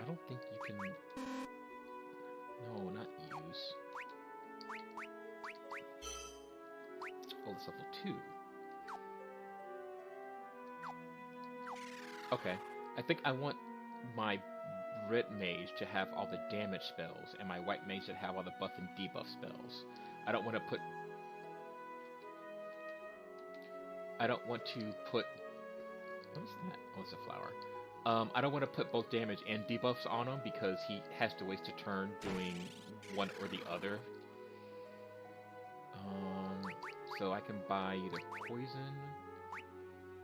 I don't think you can... No, not use. Oh, it's level 2. Okay. I think I want my red mage to have all the damage spells, and my white mage to have all the buff and debuff spells. I don't want to put... What is that? Oh, it's a flower. I don't want to put both damage and debuffs on him because he has to waste a turn doing one or the other. So I can buy either poison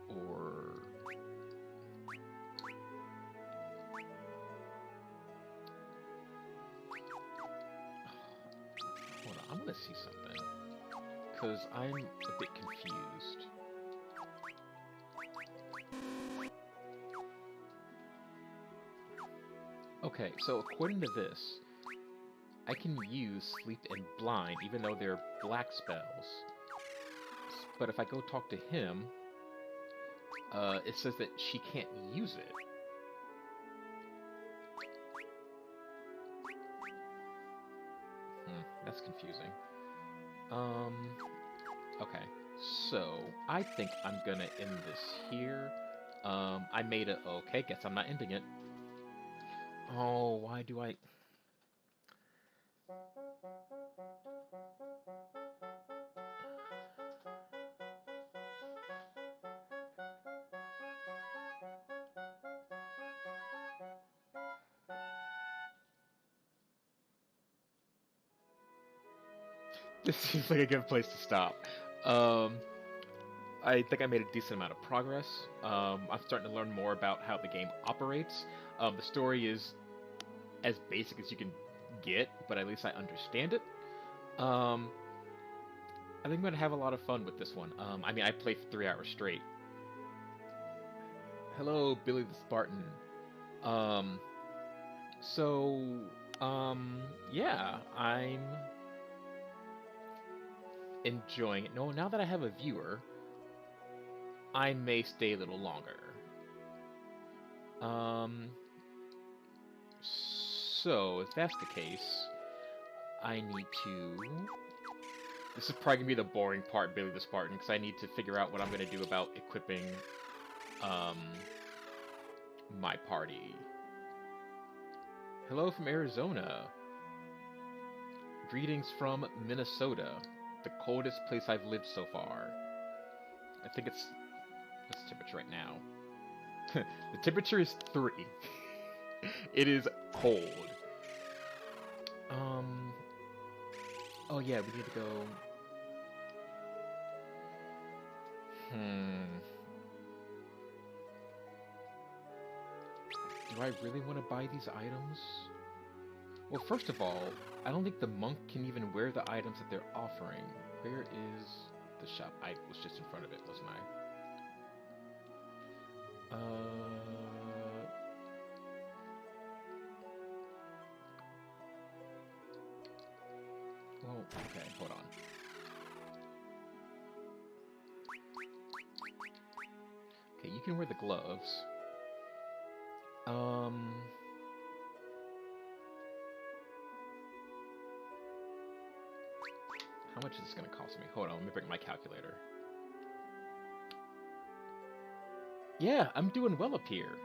or... Hold on, I'm gonna see something. Because I'm a bit confused. Okay, so according to this, I can use Sleep and Blind, even though they're black spells. But if I go talk to him, it says that she can't use it. That's confusing. Okay, so I think I'm gonna end this here. I made it. Okay, guess I'm not ending it. Oh, why do I... This seems like a good place to stop. I think I made a decent amount of progress. I'm starting to learn more about how the game operates. The story is as basic as you can get, but at least I understand it. I think I'm going to have a lot of fun with this one. I mean, I played for 3 hours straight. Hello, Billy the Spartan. Yeah, I'm enjoying it. No, now that I have a viewer, I may stay a little longer. So, if that's the case, I need to... This is probably going to be the boring part, Billy the Spartan, because I need to figure out what I'm going to do about equipping, my party. Hello from Arizona. Greetings from Minnesota, the coldest place I've lived so far. I think it's... What's the temperature right now? The temperature is 3. It is cold. Oh yeah, we need to go... Do I really want to buy these items? Well, first of all, I don't think the monk can even wear the items that they're offering. Where is the shop? I was just in front of it, wasn't I? Well, okay, hold on. Okay, you can wear the gloves. How much is this going to cost me? Hold on, let me bring my calculator. Yeah, I'm doing well up here.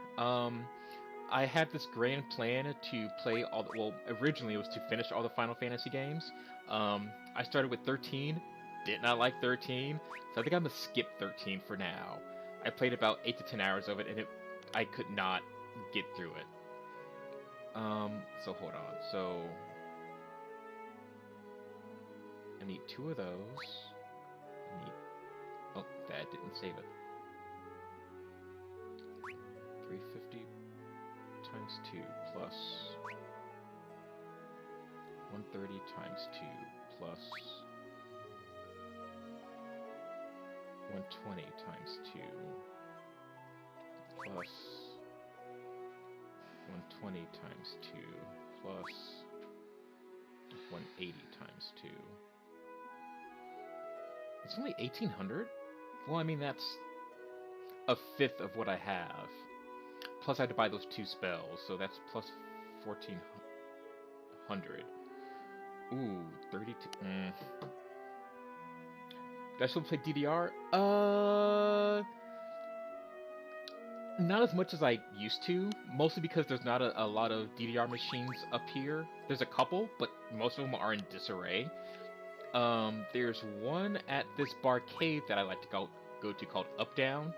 I had this grand plan to play all the... Well, originally it was to finish all the Final Fantasy games. I started with 13, did not like 13, so I think I'm going to skip 13 for now. I played about 8 to 10 hours of it, and I could not get through it. So hold on. So I need 2 of those. I need... Oh, that didn't save it. 350 times 2 plus 130 times 2 plus 120 times 2 plus 120 times 2 plus 180 times 2. It's only 1,800? Well, I mean, that's a fifth of what I have. Plus I had to buy those 2 spells, so that's plus 1400. Ooh, 32. Do I still play DDR? Not as much as I used to, mostly because there's not a lot of DDR machines up here. There's a couple, but most of them are in disarray. There's one at this barcade that I like to go to called Up Down.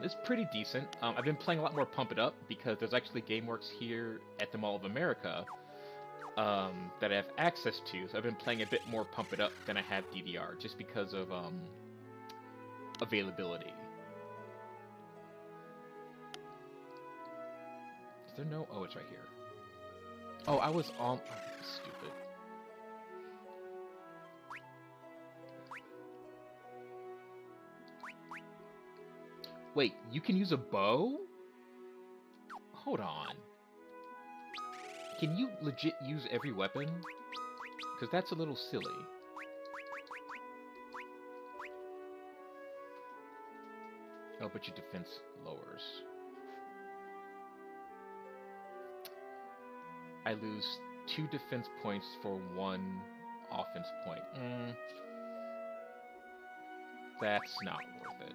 It's pretty decent. I've been playing a lot more Pump It Up because there's actually GameWorks here at the Mall of America that I have access to. So I've been playing a bit more Pump It Up than I have DDR just because of availability. Is there no? Oh, it's right here. Oh, I was on. Oh, stupid. Wait, you can use a bow? Hold on. Can you legit use every weapon? Because that's a little silly. Oh, but your defense lowers. I lose 2 defense points for 1 offense point. That's not worth it.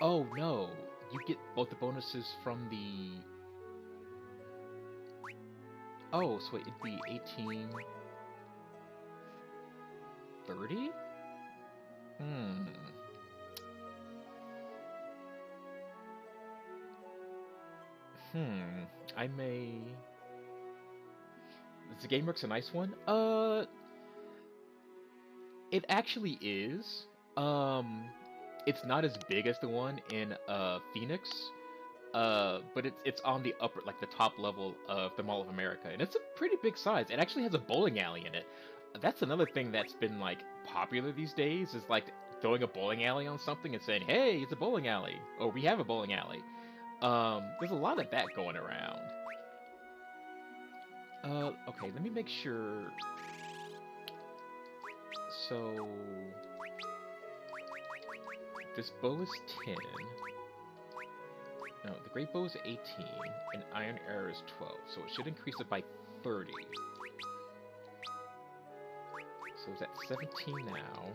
Oh no, you get both the bonuses from the... Oh, so it'd be 18... 30? I may... Is the GameWorks a nice one? It actually is. It's not as big as the one in Phoenix, but it's on the upper, like the top level of the Mall of America, and it's a pretty big size. It actually has a bowling alley in it. That's another thing that's been like popular these days, is like throwing a bowling alley on something and saying, "Hey, it's a bowling alley," or "We have a bowling alley." There's a lot of that going around. Okay, let me make sure. So this bow is 10. No, the great bow is 18, and iron arrow is 12, so it should increase it by 30. So it's at 17 now.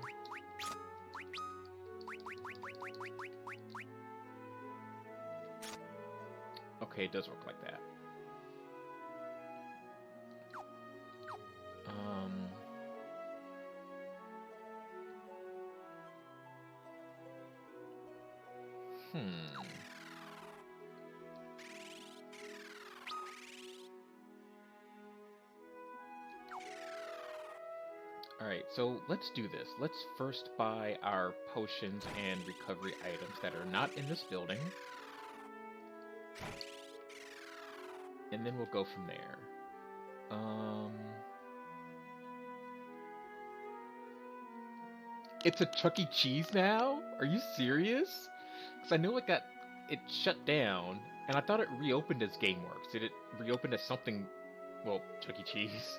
Okay, it does work like that. Alright, so let's do this. Let's first buy our potions and recovery items that are not in this building. And then we'll go from there. It's a Chuck E. Cheese now? Are you serious? Because I know it shut down, and I thought it reopened as GameWorks. Did it reopen as something, well, Chuck E. Cheese?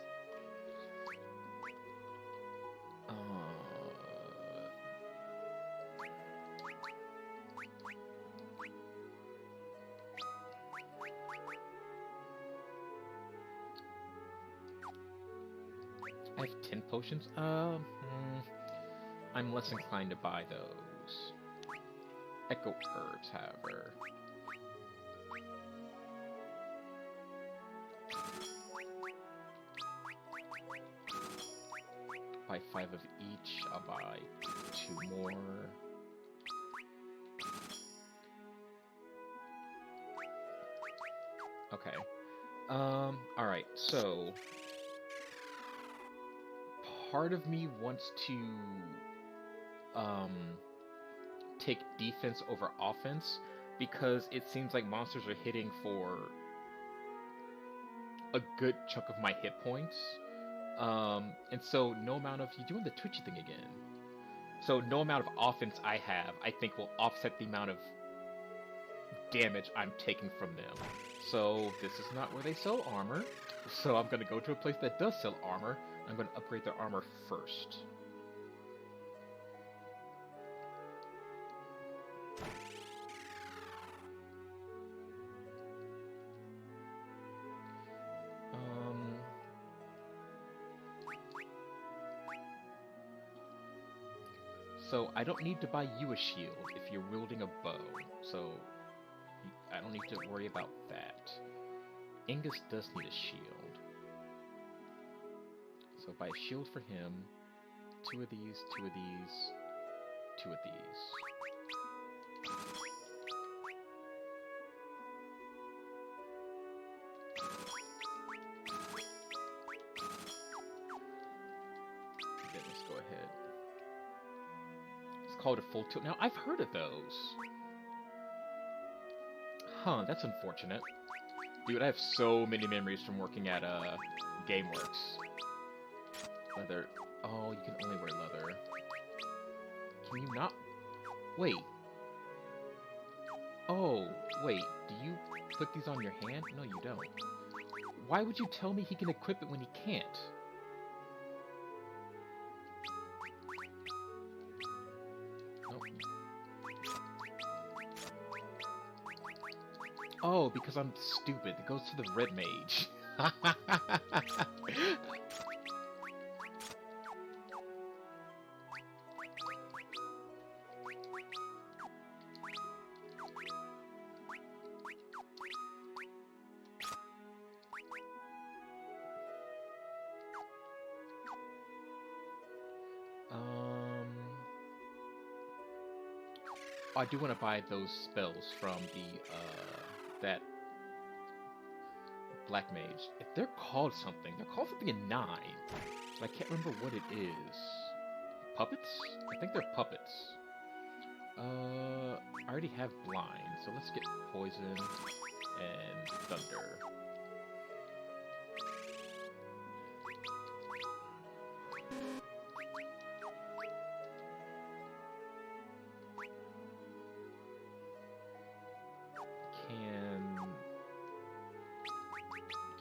I have 10 potions? I'm less inclined to buy those. Echo herbs, however. Buy 5 of each. I'll buy 2 more. Okay. Alright, so part of me wants to take defense over offense, because it seems like monsters are hitting for a good chunk of my hit points. And so no amount of... You're doing the twitchy thing again. So no amount of offense I have, I think, will offset the amount of damage I'm taking from them. So this is not where they sell armor. So I'm going to go to a place that does sell armor. I'm going to upgrade their armor first. So I don't need to buy you a shield if you're wielding a bow. So I don't need to worry about that. Ingus does need a shield. So buy a shield for him. 2 of these, 2 of these, 2 of these. Okay, let's go ahead. It's called a full tilt. Now, I've heard of those. Huh, that's unfortunate. Dude, I have so many memories from working at GameWorks. Leather. Oh, you can only wear leather. Can you not? Wait. Oh, wait. Do you put these on your hand? No, you don't. Why would you tell me he can equip it when he can't? Nope. Oh, because I'm stupid. It goes to the red mage. I do want to buy those spells from the, that Black Mage. If they're called something in 9. But I can't remember what it is. Puppets? I think they're puppets. I already have Blind, so let's get Poison and Thunder.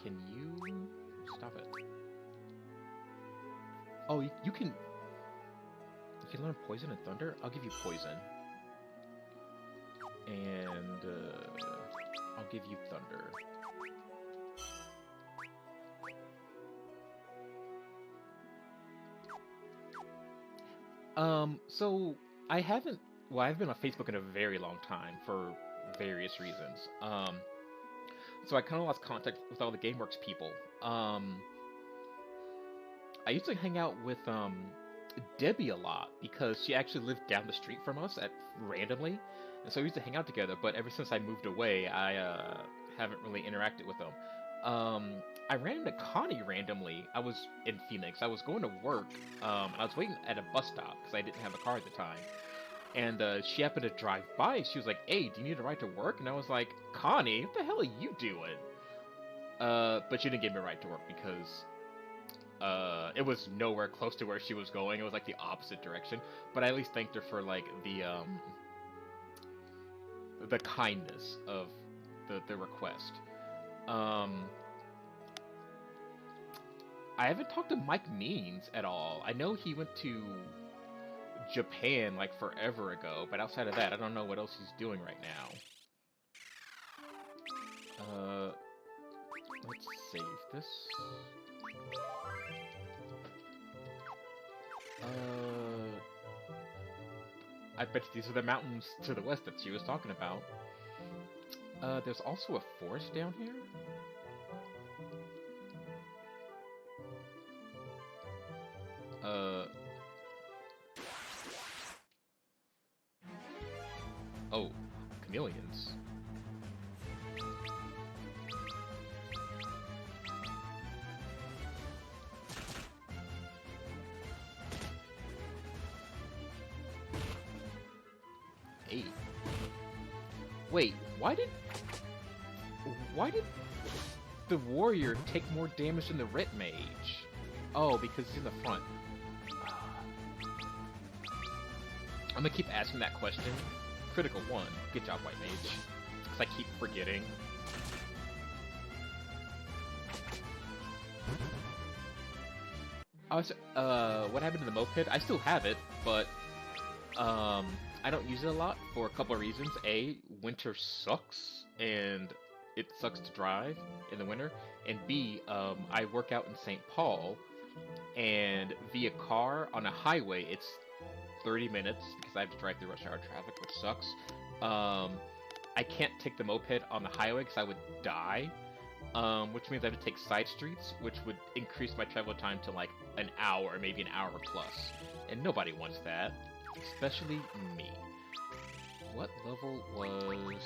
Can you stop it? Oh, you can learn Poison and Thunder? I'll give you Poison. And I'll give you Thunder. So I've been on Facebook in a very long time for various reasons. So I kind of lost contact with all the GameWorks people. I used to hang out with Debbie a lot because she actually lived down the street from us randomly, and so we used to hang out together. But ever since I moved away, I haven't really interacted with them. I ran into Connie randomly. I was in Phoenix. I was going to work, and I was waiting at a bus stop because I didn't have a car at the time. And she happened to drive by. She was like, "Hey, do you need a ride to work?" And I was like, "Connie, what the hell are you doing?" But she didn't give me a ride to work because it was nowhere close to where she was going. It was like the opposite direction. But I at least thanked her for like the kindness of the request. I haven't talked to Mike Means at all. I know he went to Japan like forever ago, but outside of that, I don't know what else he's doing right now. Let's save this. I bet these are the mountains to the west that she was talking about. There's also a forest down here. Oh, chameleons. Hey. Wait, why did the warrior take more damage than the red mage? Oh, because he's in the front. I'm gonna keep asking that question. Critical 1. Good job, White Mage. because I keep forgetting. What happened to the moped? I still have it, but I don't use it a lot for a couple of reasons. A, winter sucks, and it sucks to drive in the winter. And B, I work out in St. Paul, and via car on a highway, it's 30 minutes because I have to drive through rush hour traffic, which sucks. I can't take the moped on the highway because I would die, which means I have to take side streets, which would increase my travel time to like an hour, maybe an hour plus. And nobody wants that, especially me. What level was...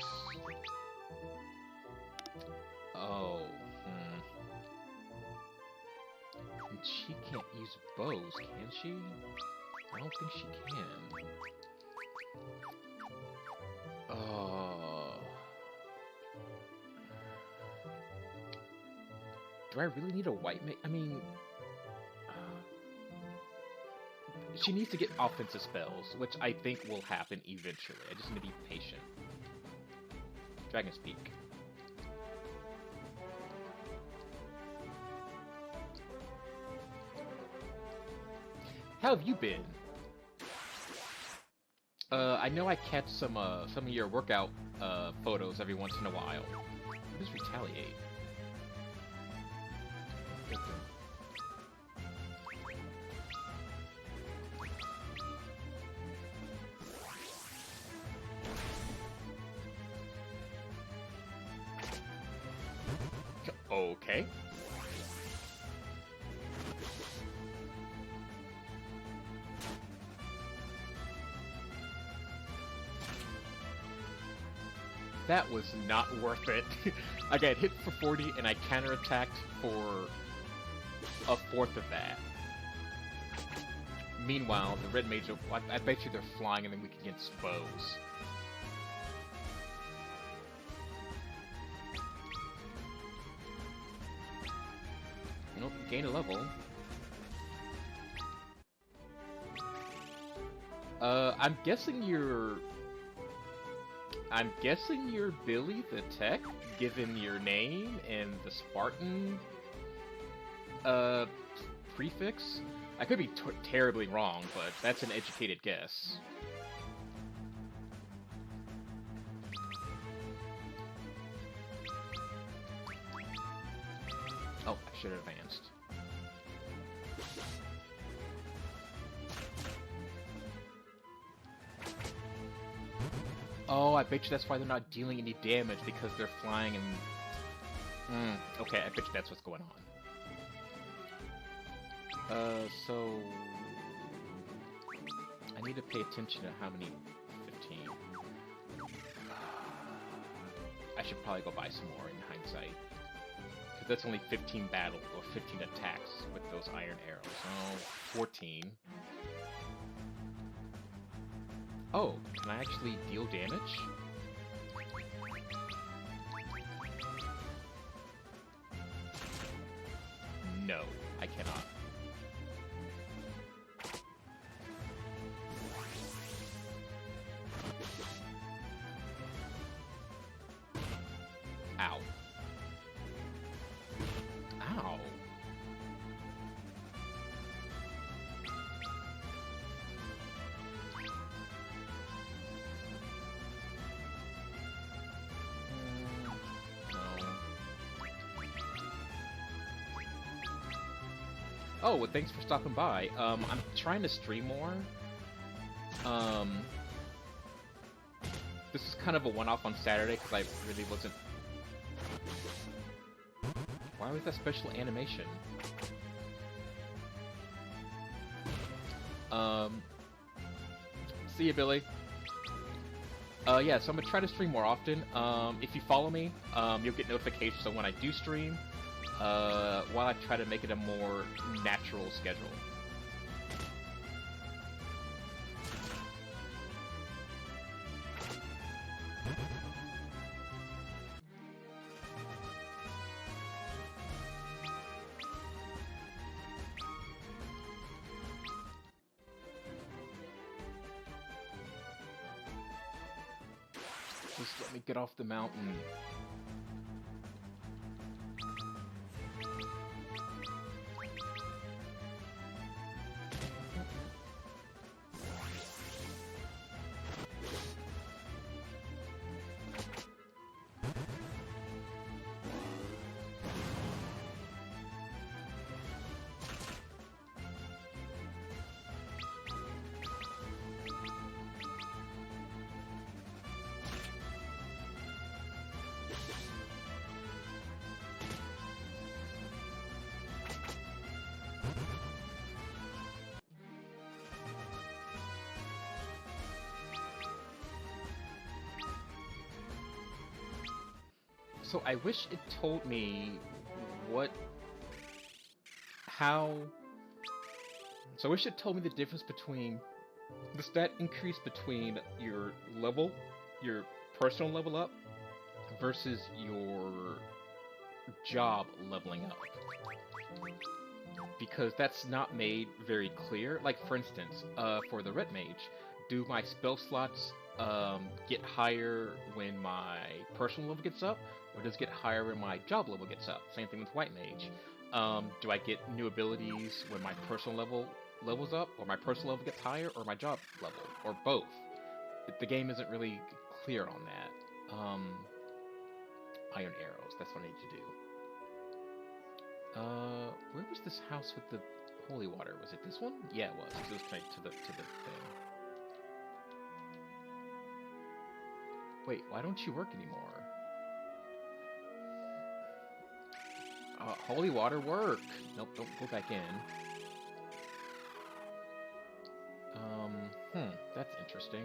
Oh, And she can't use bows, can she? I don't think she can. Do I really need a white mage? I mean... she needs to get offensive spells, which I think will happen eventually. I just need to be patient. Dragon Speak. How have you been? I know I catch some of your workout photos every once in a while. What is Retaliate? Okay. That was not worth it. I got hit for 40 and I counterattacked for a fourth of that. Meanwhile, the red mage, I bet you they're flying and then we can get bows. Nope, gain a level. I'm guessing you're Billy the Tech, given your name and the Spartan prefix. I could be terribly wrong, but that's an educated guess. Oh, I should have advanced. Oh, I bet you that's why they're not dealing any damage, because they're flying and... okay, I bet you that's what's going on. So... I need to pay attention to how many... 15. I should probably go buy some more in hindsight. Because that's only 15 battle, or 15 attacks with those iron arrows. Oh, 14. Oh, can I actually deal damage? No, I cannot. Ow. Ow. Oh, well, thanks for stopping by. I'm trying to stream more. This is kind of a one-off on Saturday because I really wasn't... Why was that special animation? See ya, Billy. Yeah, so I'm gonna try to stream more often. If you follow me, you'll get notifications on when I do stream. While I try to make it a more natural schedule. Just let me get off the mountain. So I wish it told me what, how. So I wish it told me the difference between the stat increase between your level, your personal level up, versus your job leveling up. Because that's not made very clear. Like, for instance, for the Red Mage, do my spell slots get higher when my personal level gets up, or does it get higher when my job level gets up? Same thing with White Mage. Do I get new abilities when my personal levels up, or my personal level gets higher, or my job level, or both? The game isn't really clear on that. Iron arrows, that's what I need to do. Where was this house with the holy water? Was it this one? Yeah, it was. It was connected to the thing. Wait, why don't you work anymore? Holy water work! Nope, don't go back in. That's interesting.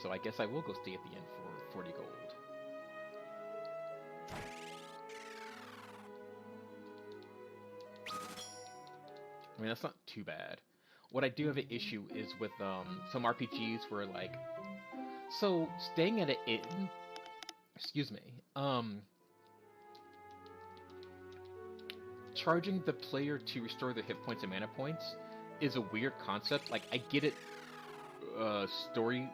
So I guess I will go stay at the inn for 40 gold. I mean, that's not too bad. What I do have an issue is with some RPGs where, like, so staying at an inn, excuse me, charging the player to restore their hit points and mana points is a weird concept. Like, I get it, story,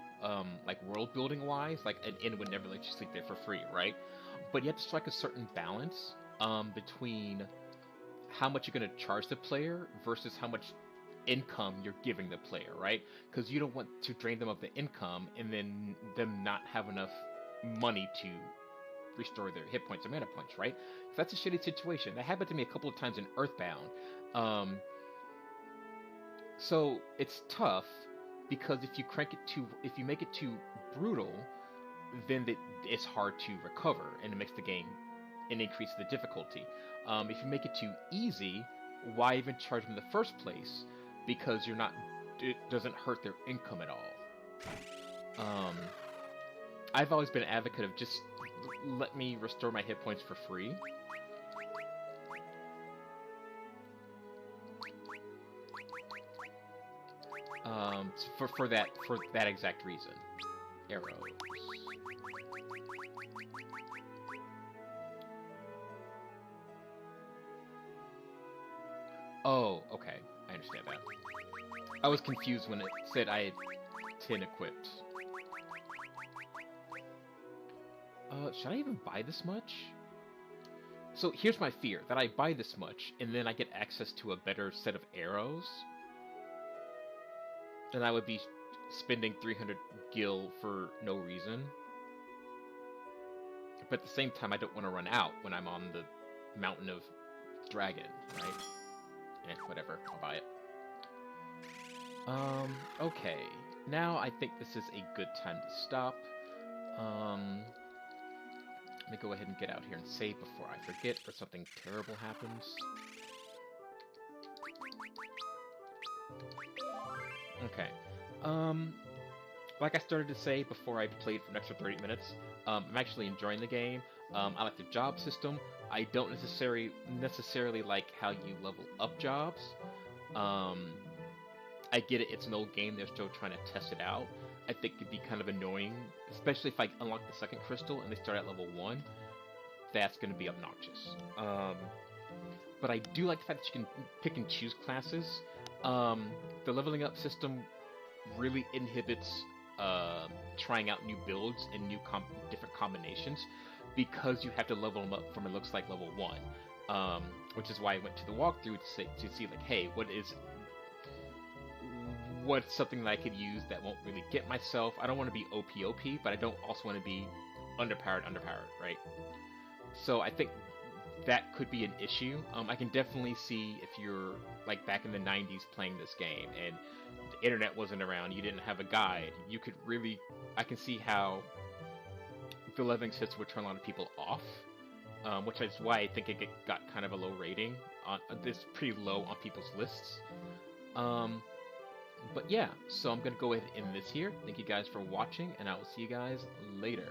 like world building wise, like an inn would never let you sleep there for free, right? But you have to strike a certain balance between how much you're going to charge the player versus how much income you're giving the player, right? Because you don't want to drain them of the income and then them not have enough money to restore their hit points and mana points, right? So that's a shitty situation. That happened to me a couple of times in Earthbound. So it's tough because if you make it too brutal, then it's hard to recover and it makes the game and increase the difficulty. If you make it too easy, why even charge them in the first place? Because it doesn't hurt their income at all. I've always been an advocate of just let me restore my hit points for free. For that exact reason. Arrows. Oh, okay. I understand that. I was confused when it said I had 10 equipped. Should I even buy this much? So here's my fear, that I buy this much, and then I get access to a better set of arrows. And I would be spending 300 gil for no reason. But at the same time, I don't want to run out when I'm on the Mountain of Dragon, right? Whatever, I'll buy it. Okay. Now I think this is a good time to stop. Let me go ahead and get out here and save before I forget or something terrible happens. Okay. Like I started to say before I played for an extra 30 minutes, I'm actually enjoying the game. I like the job system. I don't necessarily like how you level up jobs. I get it, it's an old game, they're still trying to test it out. I think it'd be kind of annoying, especially if I unlock the second crystal and they start at level 1. That's going to be obnoxious. But I do like the fact that you can pick and choose classes. The leveling up system really inhibits trying out new builds and different combinations because you have to level them up from, it looks like, level 1. Which is why I went to the walkthrough to see like, hey, what's something that I could use that won't really get myself. I don't want to be OP, but I don't also want to be underpowered, right? So I think that could be an issue. I can definitely see if you're like back in the 90s playing this game and the internet wasn't around, you didn't have a guide, you could really, I can see how the leveling system would turn a lot of people off, which is why I think it got kind of a low rating. It's pretty low on people's lists. But yeah, so I'm going to go ahead and end this here. Thank you guys for watching, and I will see you guys later.